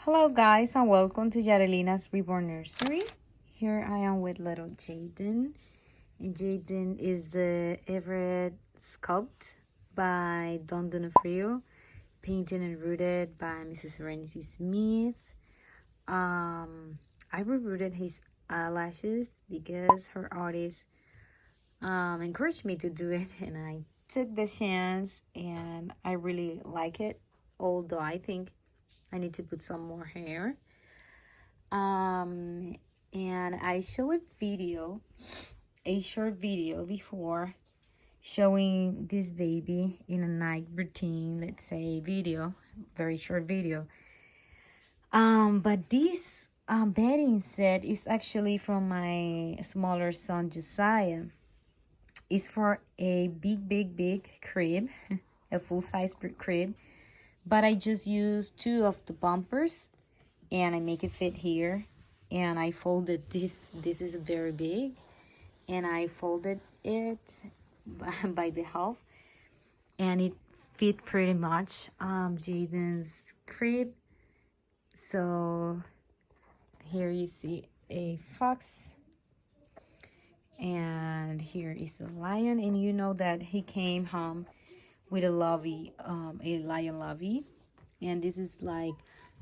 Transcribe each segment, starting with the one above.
Hello guys and welcome to Yarelina's Reborn Nursery. Here I am with little Jaden. And Jaden is the Everett sculpt by Don Donofrio, painted and rooted by Mrs. Serenity Smith. I rooted his eyelashes because her artist encouraged me to do it, and I took the chance and I really like it, although I think I need to put some more hair. And I show a short video before showing this baby in a night routine, let's say video, very short video. But this bedding set is actually from my smaller son Josiah. It's for a big crib, a full-size crib. But I just use two of the bumpers and I make it fit here. And I folded this is very big. And I folded it by the half. And it fit pretty much Jaden's crib. So here you see a fox. And here is a lion. And you know that he came home with a lovey, a lion lovey, and this is like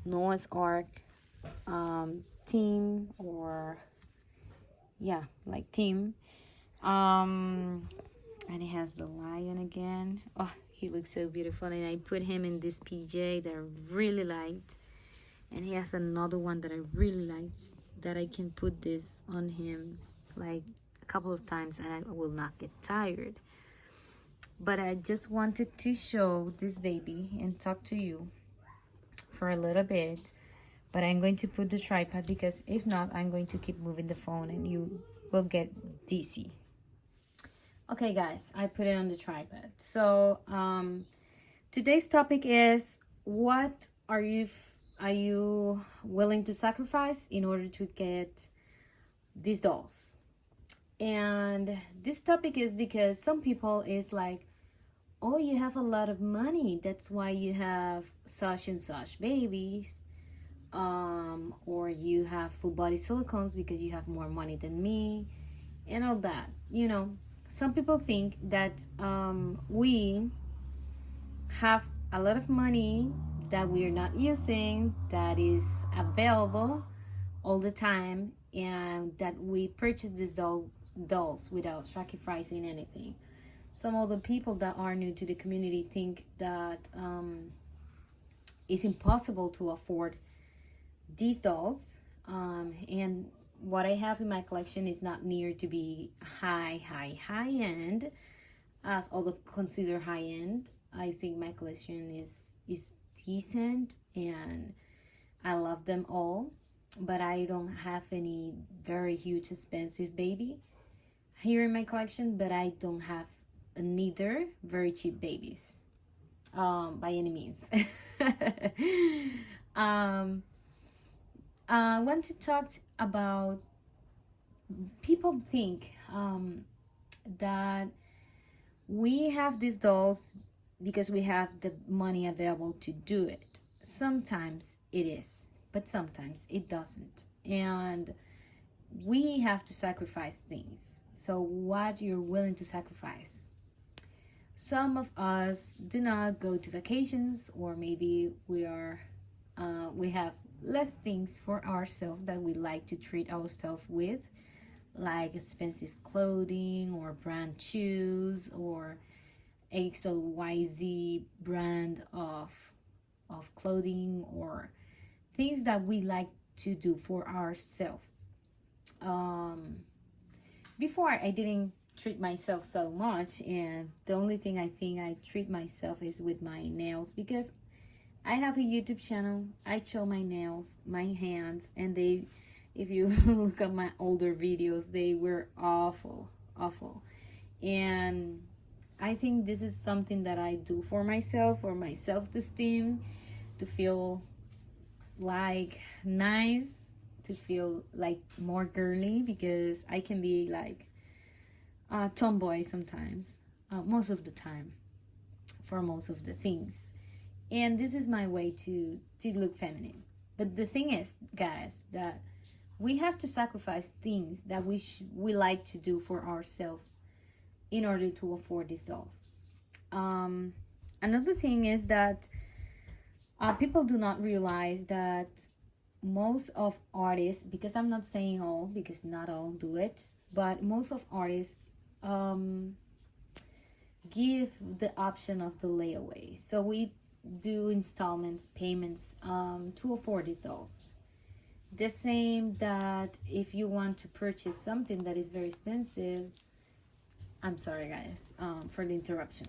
Noah's Ark theme, or yeah, like theme. And it has the lion again. Oh, he looks so beautiful, and I put him in this PJ that I really liked, and he has another one that I really liked that I can put this on him like a couple of times and I will not get tired. But I just wanted to show this baby and talk to you for a little bit. But I'm going to put the tripod because if not, I'm going to keep moving the phone and you will get dizzy. Okay, guys, I put it on the tripod. So today's topic is, what are you willing to sacrifice in order to get these dolls? And this topic is because some people is like, oh, you have a lot of money, that's why you have such and such babies, or you have full body silicones because you have more money than me, and all that. You know, some people think that we have a lot of money that we're not using, that is available all the time, and that we purchase these dolls without sacrificing anything. Some of the people that are new to the community think that it's impossible to afford these dolls, and what I have in my collection is not near to be high end, as although consider high end. I think my collection is decent and I love them all, but I don't have any very huge expensive baby here in my collection, but I don't have neither very cheap babies by any means. I want to talk about, people think that we have these dolls because we have the money available to do it. Sometimes it is, but sometimes it doesn't, and we have to sacrifice things. So what you're willing to sacrifice? Some of us do not go to vacations, or maybe we have less things for ourselves that we like to treat ourselves with, like expensive clothing or brand shoes or XYZ brand of clothing, or things that we like to do for ourselves. Before, I didn't treat myself so much, and the only thing I think I treat myself is with my nails, because I have a YouTube channel. I show my nails, my hands, and they, if you look at my older videos, they were awful. And I think this is something that I do for myself, for my self-esteem, to feel like nice, to feel like more girly, because I can be like tomboy sometimes, most of the time, for most of the things. And this is my way to look feminine. But the thing is, guys, that we have to sacrifice things that we like to do for ourselves in order to afford these dolls. Another thing is that people do not realize that most of artists, because I'm not saying all, because not all do it, but most of artists give the option of the layaway. So we do installments, payments to afford these dolls. The same that if you want to purchase something that is very expensive, I'm sorry guys for the interruption.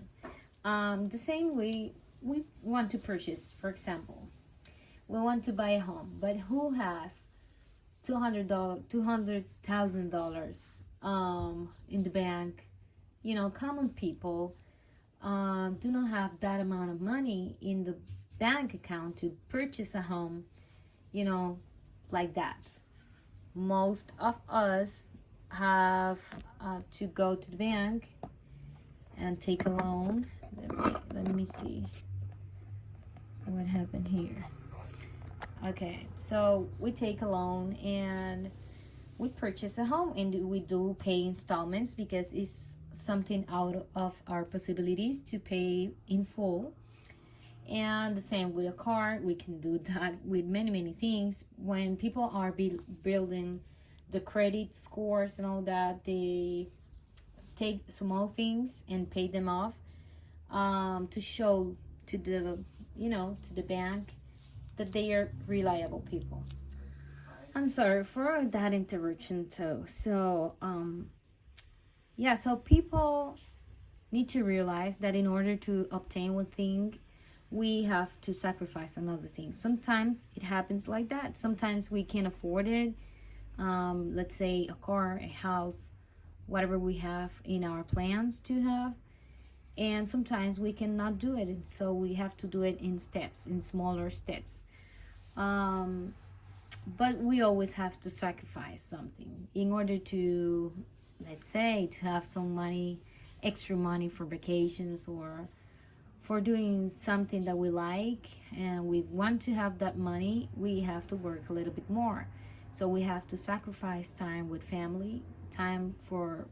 The same way we want to purchase, for example, we want to buy a home, but who has $200,000 in the bank? You know, common people do not have that amount of money in the bank account to purchase a home, you know, like that. Most of us have to go to the bank and take a loan. Let me see what happened here. Okay, so we take a loan and we purchase a home, and we do pay installments because it's something out of our possibilities to pay in full. And the same with a car, we can do that with many things. When people are building the credit scores and all that, they take small things and pay them off to show to the, you know, to the bank that they are reliable people. I'm sorry for that interruption too. So yeah, so people need to realize that in order to obtain one thing, we have to sacrifice another thing. Sometimes it happens like that. Sometimes we can't afford it. Let's say a car, a house, whatever we have in our plans to have. And sometimes we cannot do it. So we have to do it in steps, in smaller steps. But we always have to sacrifice something in order to, let's say, to have some money, extra money for vacations or for doing something that we like and we want to have that money. We have to work a little bit more. So we have to sacrifice time with family, time for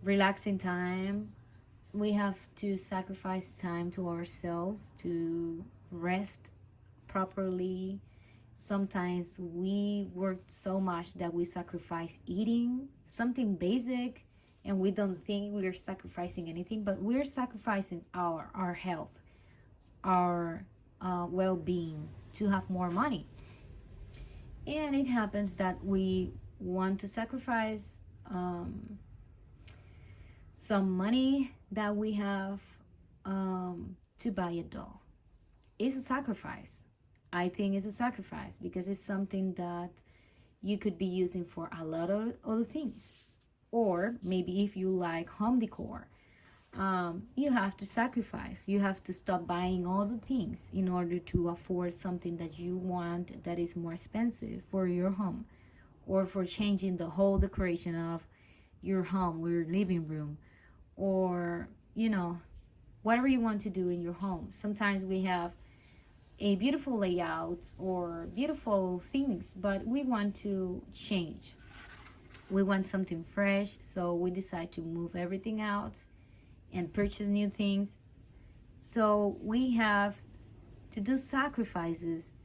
relaxing time. We have to sacrifice time to ourselves to rest properly. Sometimes we work so much that we sacrifice eating something basic, and we don't think we're sacrificing anything, but we're sacrificing our health, our well-being to have more money. And it happens that we want to sacrifice some money that we have to buy a doll. It's a sacrifice. I think it's a sacrifice because it's something that you could be using for a lot of other things. Or maybe if you like home decor, you have to sacrifice. You have to stop buying all the things in order to afford something that you want that is more expensive for your home, or for changing the whole decoration of your home, your living room, or, you know, whatever you want to do in your home. Sometimes we have a beautiful layout or beautiful things, but we want to change. We want something fresh, so we decide to move everything out and purchase new things. So we have to do sacrifices.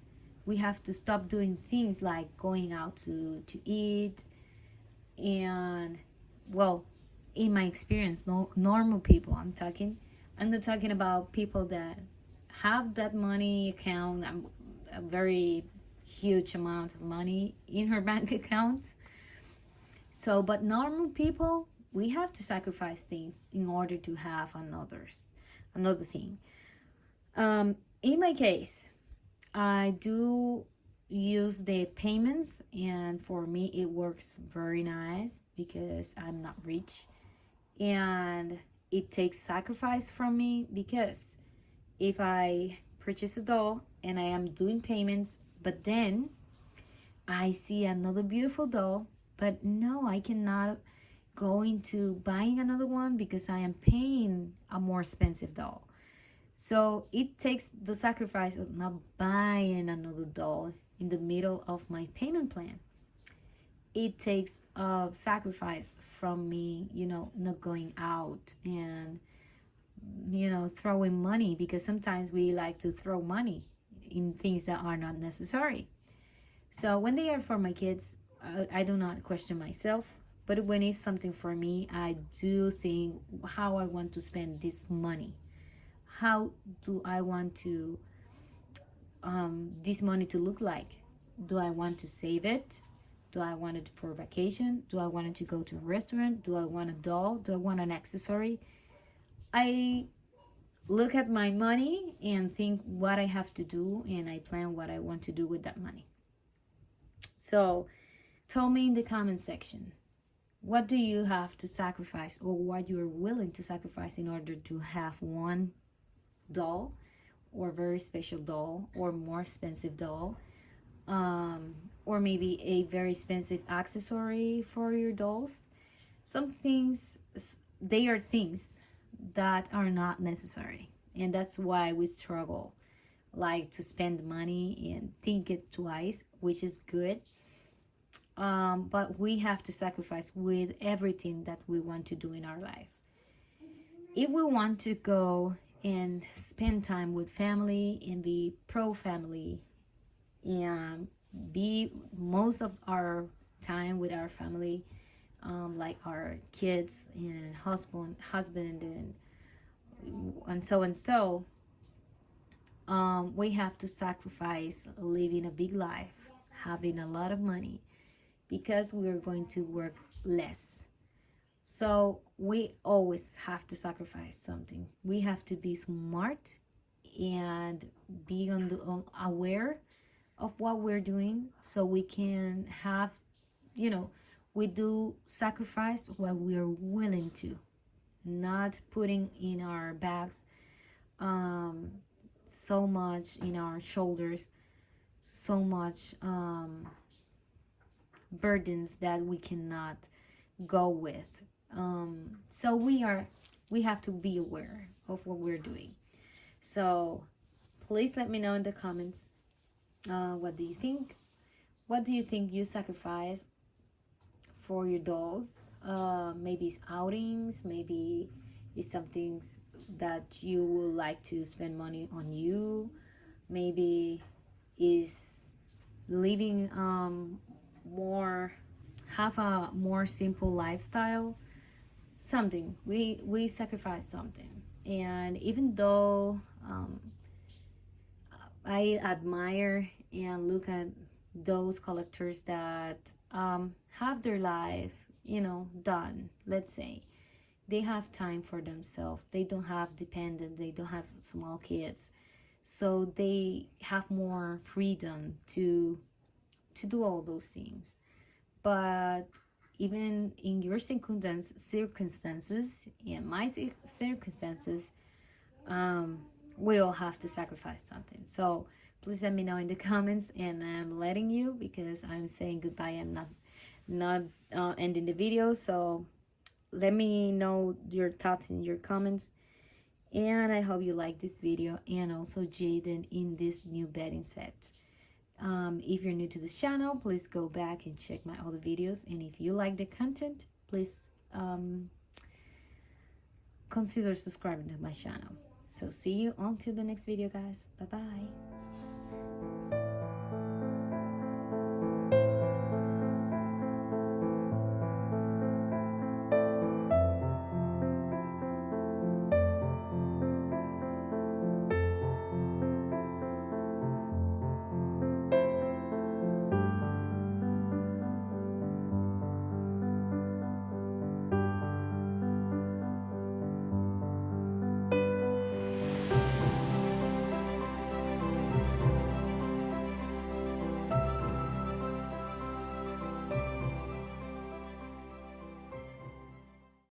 We have to stop doing things like going out to eat. And, well, in my experience, normal people, I'm not talking about people that have that money account, a very huge amount of money in her bank account. So, but normal people, we have to sacrifice things in order to have another thing. In my case, I do use the payments, and for me it works very nice because I'm not rich, and it takes sacrifice from me, because if I purchase a doll and I am doing payments, but then I see another beautiful doll, but no, I cannot go into buying another one because I am paying a more expensive doll. So it takes the sacrifice of not buying another doll in the middle of my payment plan. It takes a sacrifice from me, not going out and, throwing money, because sometimes we like to throw money in things that are not necessary. So when they are for my kids, I do not question myself. But when it's something for me, I do think how I want to spend this money. How do I want to this money to look like? Do I want to save it? Do I want it for vacation? Do I want it to go to a restaurant? Do I want a doll? Do I want an accessory? I look at my money and think what I have to do, and I plan what I want to do with that money. So tell me in the comment section, what do you have to sacrifice, or what you're willing to sacrifice in order to have one doll, or very special doll, or more expensive doll, or maybe a very expensive accessory for your dolls. Some things, they are things that are not necessary, and that's why we struggle like to spend money and think it twice, which is good. But we have to sacrifice with everything that we want to do in our life. If we want to go and spend time with family and be pro family and be most of our time with our family, like our kids and husband and so we have to sacrifice living a big life, having a lot of money, because we're going to work less. So we always have to sacrifice something. We have to be smart and be aware of what we're doing, so we can have, we do sacrifice what we are willing to, not putting in our bags so much, in our shoulders, so much burdens that we cannot go with. So we have to be aware of what we're doing. So please let me know in the comments, what do you think? What do you think you sacrifice for your dolls? Maybe it's outings, maybe it's something that you would like to spend money on you, maybe is living have a more simple lifestyle. Something we sacrifice something. And even though I admire and look at those collectors that have their life, done, let's say they have time for themselves, they don't have dependents, they don't have small kids, so they have more freedom to do all those things. But even in your circumstances, in my circumstances, we all have to sacrifice something. So please let me know in the comments, and I'm letting you, because I'm saying goodbye. I'm not ending the video. So let me know your thoughts in your comments, and I hope you like this video, and also Jaden in this new bedding set. If you're new to this channel, please go back and check my other videos, and if you like the content, please consider subscribing to my channel. So see you until the next video, guys. Bye bye.